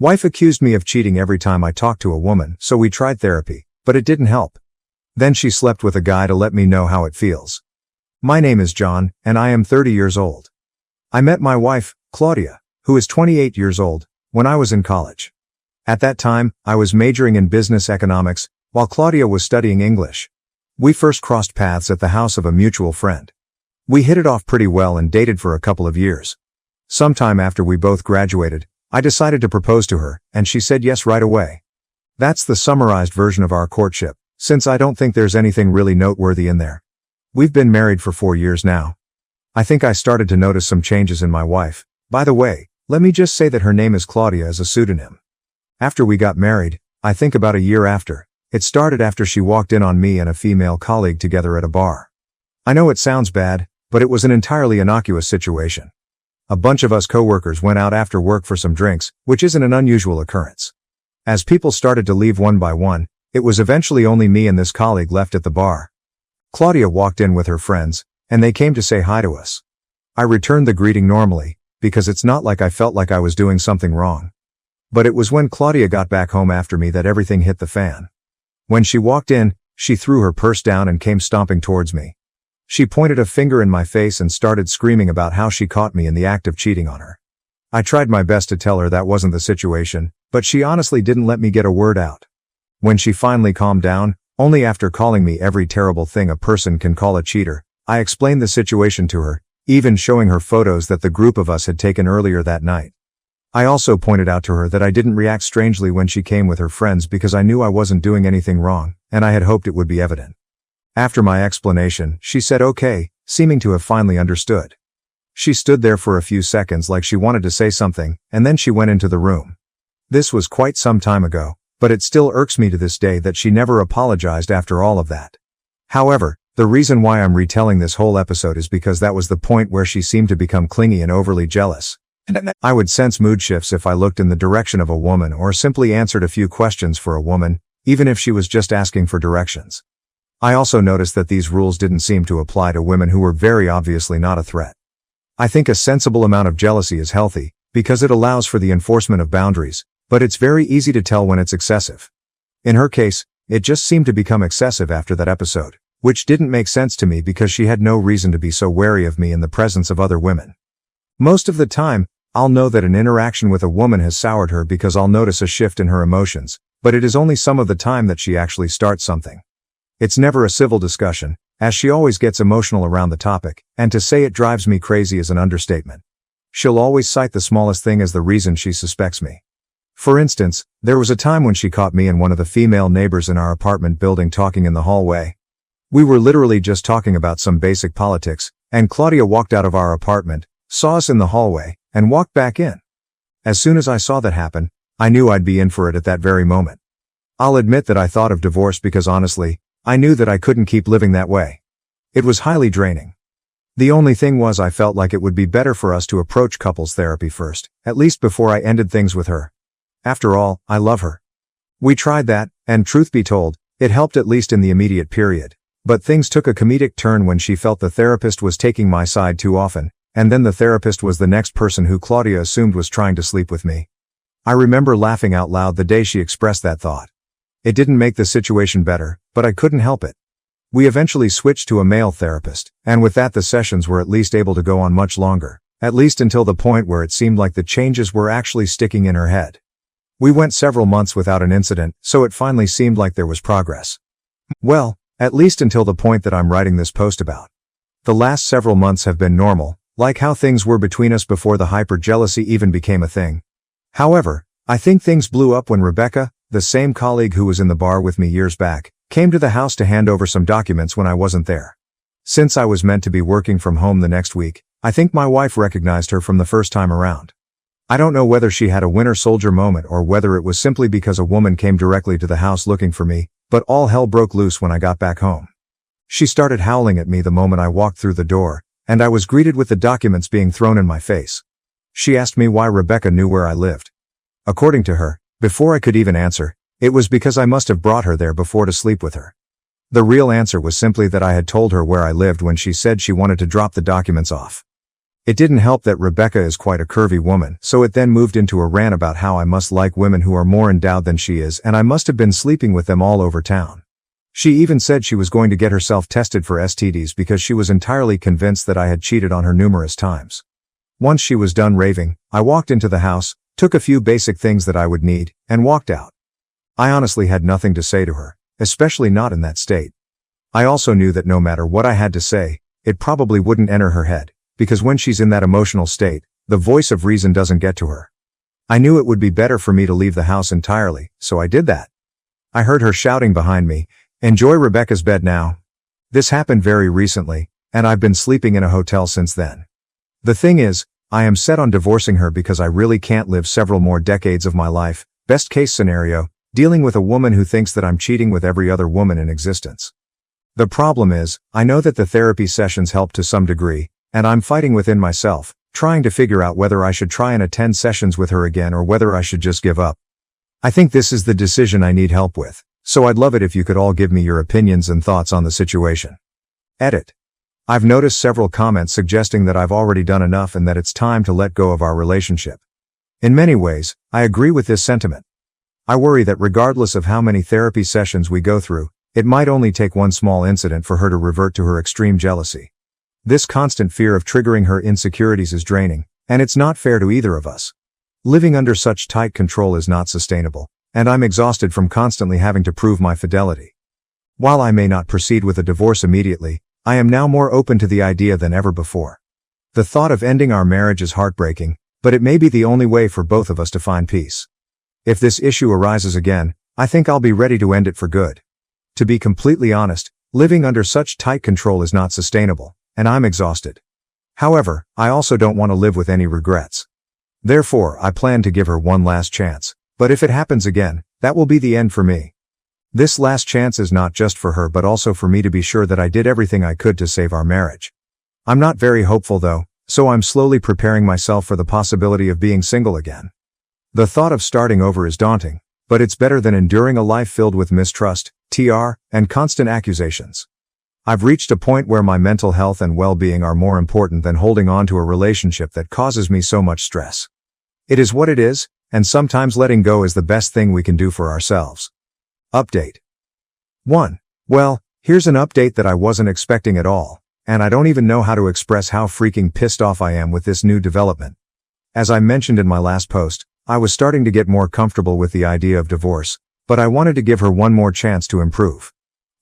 Wife accused me of cheating every time I talked to a woman, so we tried therapy, but it didn't help. Then she slept with a guy to let me know how it feels. My name is John, and I am 30 years old. I met my wife, Claudia, who is 28 years old, when I was in college. At that time, I was majoring in business economics, while Claudia was studying English. We first crossed paths at the house of a mutual friend. We hit it off pretty well and dated for a couple of years. Sometime after we both graduated, I decided to propose to her, and she said yes right away. That's the summarized version of our courtship, since I don't think there's anything really noteworthy in there. We've been married for 4 years now. I think I started to notice some changes in my wife. By the way, let me just say that her name is Claudia as a pseudonym. After we got married, I think about a year after, it started after she walked in on me and a female colleague together at a bar. I know it sounds bad, but it was an entirely innocuous situation. A bunch of us coworkers went out after work for some drinks, which isn't an unusual occurrence. As people started to leave one by one, it was eventually only me and this colleague left at the bar. Claudia walked in with her friends, and they came to say hi to us. I returned the greeting normally, because it's not like I felt like I was doing something wrong. But it was when Claudia got back home after me that everything hit the fan. When she walked in, she threw her purse down and came stomping towards me. She pointed a finger in my face and started screaming about how she caught me in the act of cheating on her. I tried my best to tell her that wasn't the situation, but she honestly didn't let me get a word out. When she finally calmed down, only after calling me every terrible thing a person can call a cheater, I explained the situation to her, even showing her photos that the group of us had taken earlier that night. I also pointed out to her that I didn't react strangely when she came with her friends because I knew I wasn't doing anything wrong, and I had hoped it would be evident. After my explanation, she said okay, seeming to have finally understood. She stood there for a few seconds like she wanted to say something, and then she went into the room. This was quite some time ago, but it still irks me to this day that she never apologized after all of that. However, the reason why I'm retelling this whole episode is because that was the point where she seemed to become clingy and overly jealous. And I would sense mood shifts if I looked in the direction of a woman or simply answered a few questions for a woman, even if she was just asking for directions. I also noticed that these rules didn't seem to apply to women who were very obviously not a threat. I think a sensible amount of jealousy is healthy, because it allows for the enforcement of boundaries, but it's very easy to tell when it's excessive. In her case, it just seemed to become excessive after that episode, which didn't make sense to me because she had no reason to be so wary of me in the presence of other women. Most of the time, I'll know that an interaction with a woman has soured her because I'll notice a shift in her emotions, but it is only some of the time that she actually starts something. It's never a civil discussion, as she always gets emotional around the topic, and to say it drives me crazy is an understatement. She'll always cite the smallest thing as the reason she suspects me. For instance, there was a time when she caught me and one of the female neighbors in our apartment building talking in the hallway. We were literally just talking about some basic politics, and Claudia walked out of our apartment, saw us in the hallway, and walked back in. As soon as I saw that happen, I knew I'd be in for it at that very moment. I'll admit that I thought of divorce because honestly, I knew that I couldn't keep living that way. It was highly draining. The only thing was I felt like it would be better for us to approach couples therapy first, at least before I ended things with her. After all, I love her. We tried that, and truth be told, it helped at least in the immediate period. But things took a comedic turn when she felt the therapist was taking my side too often, and then the therapist was the next person who Claudia assumed was trying to sleep with me. I remember laughing out loud the day she expressed that thought. It didn't make the situation better, but I couldn't help it. We eventually switched to a male therapist, and with that the sessions were at least able to go on much longer, at least until the point where it seemed like the changes were actually sticking in her head. We went several months without an incident, so it finally seemed like there was progress. Well, at least until the point that I'm writing this post about. The last several months have been normal, like how things were between us before the hyper-jealousy even became a thing. However, I think things blew up when Rebecca, the same colleague who was in the bar with me years back, came to the house to hand over some documents when I wasn't there. Since I was meant to be working from home the next week, I think my wife recognized her from the first time around. I don't know whether she had a Winter Soldier moment or whether it was simply because a woman came directly to the house looking for me, but all hell broke loose when I got back home. She started howling at me the moment I walked through the door, and I was greeted with the documents being thrown in my face. She asked me why Rebecca knew where I lived. According to her, before I could even answer, it was because I must have brought her there before to sleep with her. The real answer was simply that I had told her where I lived when she said she wanted to drop the documents off. It didn't help that Rebecca is quite a curvy woman, so it then moved into a rant about how I must like women who are more endowed than she is and I must have been sleeping with them all over town. She even said she was going to get herself tested for STDs because she was entirely convinced that I had cheated on her numerous times. Once she was done raving, I walked into the house, took a few basic things that I would need, and walked out. I honestly had nothing to say to her, especially not in that state. I also knew that no matter what I had to say, it probably wouldn't enter her head, because when she's in that emotional state, the voice of reason doesn't get to her. I knew it would be better for me to leave the house entirely, so I did that. I heard her shouting behind me, "Enjoy Rebecca's bed now." This happened very recently, and I've been sleeping in a hotel since then. The thing is, I am set on divorcing her because I really can't live several more decades of my life, best case scenario, dealing with a woman who thinks that I'm cheating with every other woman in existence. The problem is, I know that the therapy sessions help to some degree, and I'm fighting within myself, trying to figure out whether I should try and attend sessions with her again or whether I should just give up. I think this is the decision I need help with, so I'd love it if you could all give me your opinions and thoughts on the situation. Edit. I've noticed several comments suggesting that I've already done enough and that it's time to let go of our relationship. In many ways, I agree with this sentiment. I worry that regardless of how many therapy sessions we go through, it might only take one small incident for her to revert to her extreme jealousy. This constant fear of triggering her insecurities is draining, and it's not fair to either of us. Living under such tight control is not sustainable, and I'm exhausted from constantly having to prove my fidelity. While I may not proceed with a divorce immediately, I am now more open to the idea than ever before. The thought of ending our marriage is heartbreaking, but it may be the only way for both of us to find peace. If this issue arises again, I think I'll be ready to end it for good. To be completely honest, living under such tight control is not sustainable, and I'm exhausted. However, I also don't want to live with any regrets. Therefore, I plan to give her one last chance, but if it happens again, that will be the end for me. This last chance is not just for her but also for me to be sure that I did everything I could to save our marriage. I'm not very hopeful though, so I'm slowly preparing myself for the possibility of being single again. The thought of starting over is daunting, but it's better than enduring a life filled with mistrust, and constant accusations. I've reached a point where my mental health and well-being are more important than holding on to a relationship that causes me so much stress. It is what it is, and sometimes letting go is the best thing we can do for ourselves. Update 1. Well, here's an update that I wasn't expecting at all, and I don't even know how to express how freaking pissed off I am with this new development. As I mentioned in my last post, I was starting to get more comfortable with the idea of divorce, but I wanted to give her one more chance to improve.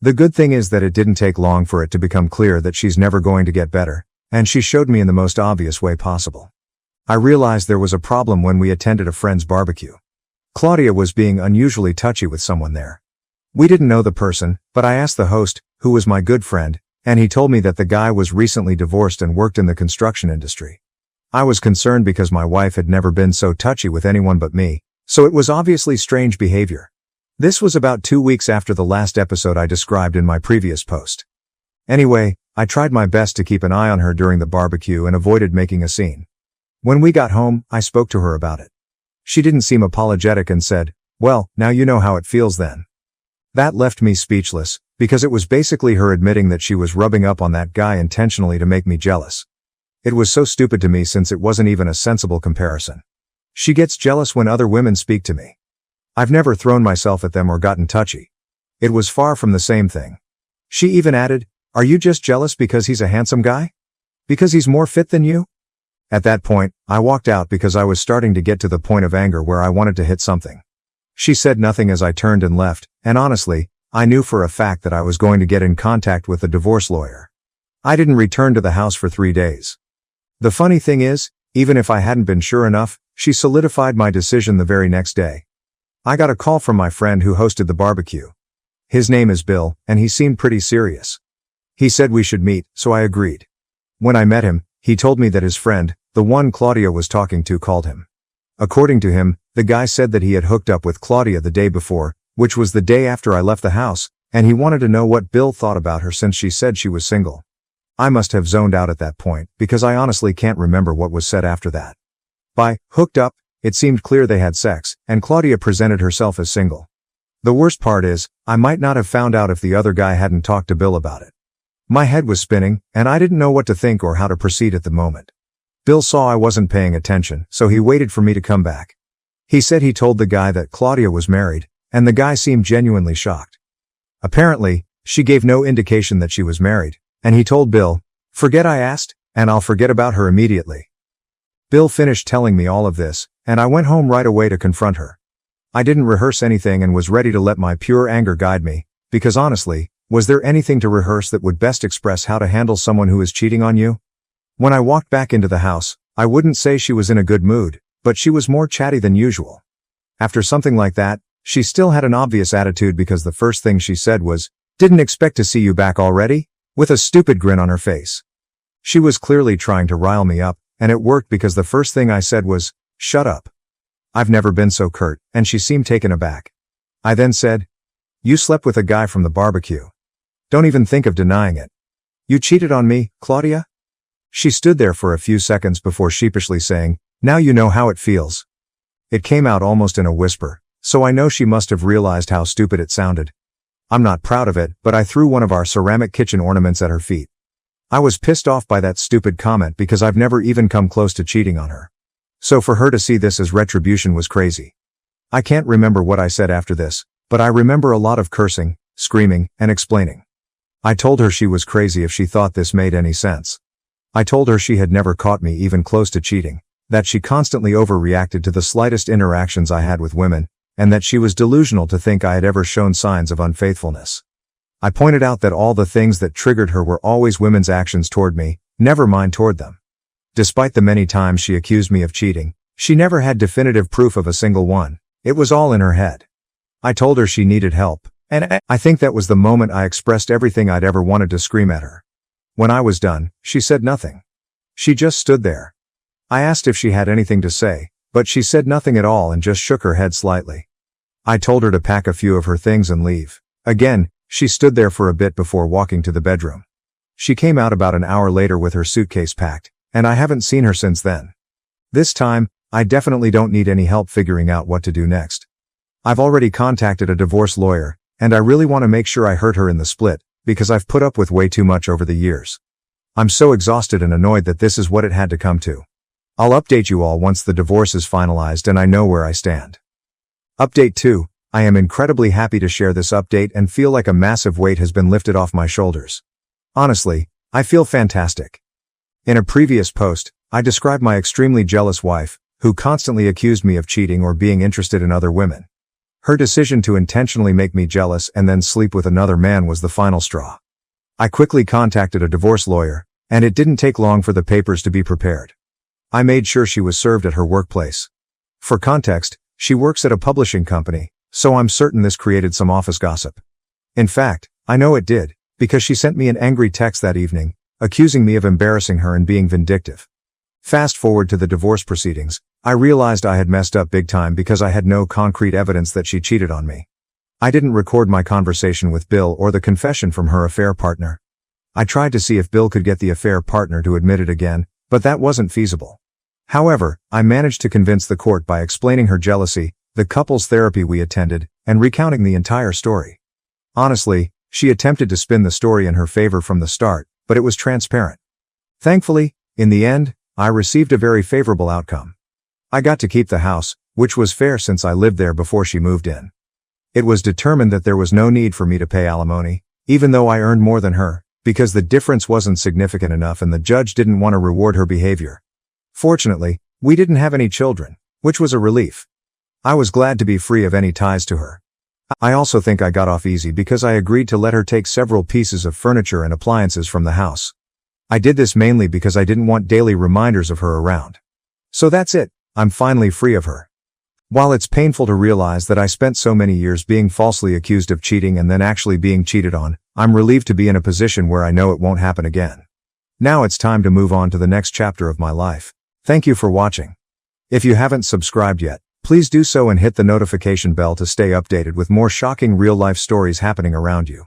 The good thing is that it didn't take long for it to become clear that she's never going to get better, and she showed me in the most obvious way possible. I realized there was a problem when we attended a friend's barbecue. Claudia was being unusually touchy with someone there. We didn't know the person, but I asked the host, who was my good friend, and he told me that the guy was recently divorced and worked in the construction industry. I was concerned because my wife had never been so touchy with anyone but me, so it was obviously strange behavior. This was about 2 weeks after the last episode I described in my previous post. Anyway, I tried my best to keep an eye on her during the barbecue and avoided making a scene. When we got home, I spoke to her about it. She didn't seem apologetic and said, "Well, now you know how it feels then." That left me speechless, because it was basically her admitting that she was rubbing up on that guy intentionally to make me jealous. It was so stupid to me since it wasn't even a sensible comparison. She gets jealous when other women speak to me. I've never thrown myself at them or gotten touchy. It was far from the same thing. She even added, "Are you just jealous because he's a handsome guy? Because he's more fit than you?" At that point, I walked out because I was starting to get to the point of anger where I wanted to hit something. She said nothing as I turned and left, and honestly, I knew for a fact that I was going to get in contact with the divorce lawyer. I didn't return to the house for 3 days. The funny thing is, even if I hadn't been sure enough, she solidified my decision the very next day. I got a call from my friend who hosted the barbecue. His name is Bill, and he seemed pretty serious. He said we should meet, so I agreed. When I met him, he told me that his friend, the one Claudia was talking to, called him. According to him, the guy said that he had hooked up with Claudia the day before, which was the day after I left the house, and he wanted to know what Bill thought about her since she said she was single. I must have zoned out at that point, because I honestly can't remember what was said after that. By hooked up, it seemed clear they had sex, and Claudia presented herself as single. The worst part is, I might not have found out if the other guy hadn't talked to Bill about it. My head was spinning, and I didn't know what to think or how to proceed at the moment. Bill saw I wasn't paying attention, so he waited for me to come back. He said he told the guy that Claudia was married, and the guy seemed genuinely shocked. Apparently, she gave no indication that she was married, and he told Bill, "Forget I asked, and I'll forget about her immediately." Bill finished telling me all of this, and I went home right away to confront her. I didn't rehearse anything and was ready to let my pure anger guide me, because honestly, was there anything to rehearse that would best express how to handle someone who is cheating on you? When I walked back into the house, I wouldn't say she was in a good mood, but she was more chatty than usual. After something like that, she still had an obvious attitude because the first thing she said was, "Didn't expect to see you back already?" with a stupid grin on her face. She was clearly trying to rile me up, and it worked because the first thing I said was, "Shut up." I've never been so curt, and she seemed taken aback. I then said, "You slept with a guy from the barbecue. Don't even think of denying it. You cheated on me, Claudia?" She stood there for a few seconds before sheepishly saying, "Now you know how it feels." It came out almost in a whisper, so I know she must have realized how stupid it sounded. I'm not proud of it, but I threw one of our ceramic kitchen ornaments at her feet. I was pissed off by that stupid comment because I've never even come close to cheating on her. So for her to see this as retribution was crazy. I can't remember what I said after this, but I remember a lot of cursing, screaming, and explaining. I told her she was crazy if she thought this made any sense. I told her she had never caught me even close to cheating, that she constantly overreacted to the slightest interactions I had with women, and that she was delusional to think I had ever shown signs of unfaithfulness. I pointed out that all the things that triggered her were always women's actions toward me, never mine toward them. Despite the many times she accused me of cheating, she never had definitive proof of a single one. It was all in her head. I told her she needed help, and I think that was the moment I expressed everything I'd ever wanted to scream at her. When I was done, she said nothing. She just stood there. I asked if she had anything to say, but she said nothing at all and just shook her head slightly. I told her to pack a few of her things and leave. Again, she stood there for a bit before walking to the bedroom. She came out about an hour later with her suitcase packed, and I haven't seen her since then. This time, I definitely don't need any help figuring out what to do next. I've already contacted a divorce lawyer, and I really want to make sure I hurt her in the split, because I've put up with way too much over the years. I'm so exhausted and annoyed that this is what it had to come to. I'll update you all once the divorce is finalized and I know where I stand. Update 2. I am incredibly happy to share this update and feel like a massive weight has been lifted off my shoulders. Honestly, I feel fantastic. In a previous post, I described my extremely jealous wife, who constantly accused me of cheating or being interested in other women. Her decision to intentionally make me jealous and then sleep with another man was the final straw. I quickly contacted a divorce lawyer, and it didn't take long for the papers to be prepared. I made sure she was served at her workplace. For context, she works at a publishing company, so I'm certain this created some office gossip. In fact, I know it did, because she sent me an angry text that evening, accusing me of embarrassing her and being vindictive. Fast forward to the divorce proceedings, I realized I had messed up big time because I had no concrete evidence that she cheated on me. I didn't record my conversation with Bill or the confession from her affair partner. I tried to see if Bill could get the affair partner to admit it again, but that wasn't feasible. However, I managed to convince the court by explaining her jealousy, the couples therapy we attended, and recounting the entire story. Honestly, she attempted to spin the story in her favor from the start, but it was transparent. Thankfully, in the end, I received a very favorable outcome. I got to keep the house, which was fair since I lived there before she moved in. It was determined that there was no need for me to pay alimony, even though I earned more than her, because the difference wasn't significant enough and the judge didn't want to reward her behavior. Fortunately, we didn't have any children, which was a relief. I was glad to be free of any ties to her. I also think I got off easy because I agreed to let her take several pieces of furniture and appliances from the house. I did this mainly because I didn't want daily reminders of her around. So that's it. I'm finally free of her. While it's painful to realize that I spent so many years being falsely accused of cheating and then actually being cheated on, I'm relieved to be in a position where I know it won't happen again. Now it's time to move on to the next chapter of my life. Thank you for watching. If you haven't subscribed yet, please do so and hit the notification bell to stay updated with more shocking real-life stories happening around you.